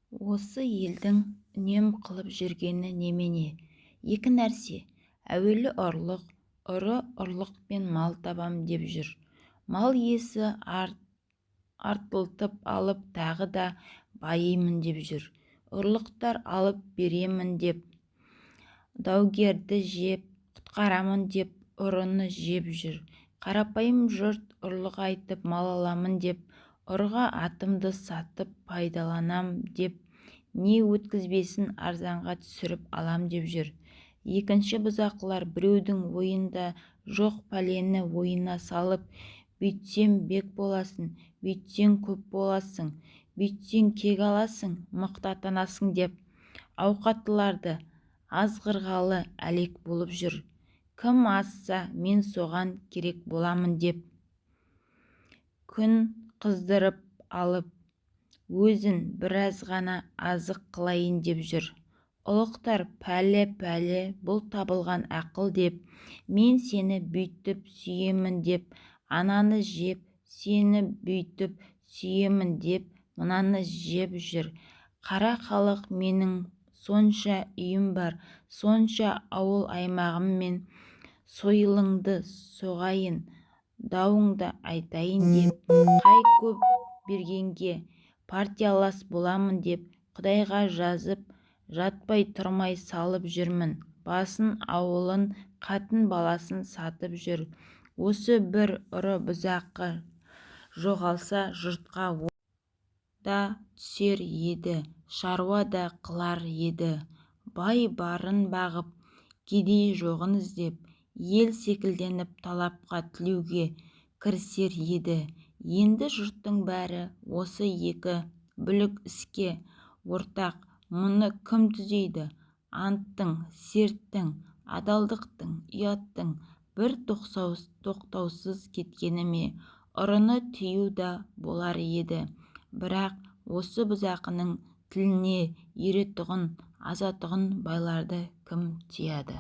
Осы елдің үнем қылып жүргені немене? Екі нәрсе. Әуелі ұрлық, ұры ұрлықпен мал табам деп жүр. Мал иесі артылтып алып тағы да байимын деп жүр. Ұрлықтар алып беремін деп, даугерді жеп құтқарамын деп ұрыны жеп жүр. Қарапайым жұрт ұрлық айтып мал аламын деп, ұрыға атымды сатып пайдаланам деп, не өткізбесін арзанға түсіріп алам деп жүр. Екінші бұзақылар біреудің ойында жоқ пәлені ойына салып, бүйтсең бек боласың, бүйтсең көп боласың, бүйтсең кек аласың, мықты атанасың деп, ауқаттыларды азғырғалы әлек болып жүр. Кім азса мен соған керек боламын деп, күн қыздырып алып, өзін біраз ғана азық қылайын деп жүр. Ұлықтар пәле бұл табылған ақыл деп, мен сені бүйтіп сүйемін деп, ананы жеп, сені бүйтіп сүйемін деп, мынаны жеп жүр. Қара халық менің сонша үйім бар, сонша ауыл-аймағыммен сойылыңды соғайын, дауыңды айтайын деп, қай көп бергенге партиялас боламын деп, Құдайға жазып, жатпай тұрмай салып жүрмін. Басын, ауылын, қатын-баласын сатып жүр. Осы бір ұры бұзақы жоғалса, жұртқа да түсер еді, шаруа да қылар еді. Бай барын бағып, кедей жоғын іздеп, ел секілденіп талапқа тілеуге кірісер еді. Енді жұрттың бәрі осы екі бүлік іске ортақ. Мұны кім түзейді? Анттың, серттің, адалдықтың, ұяттың бір тоқтаусыз кеткені ме? Ұрыны тыю да болар еді. Бірақ осы бұзақының тіліне үйретұғын, азатұғын байларды кім тыяды?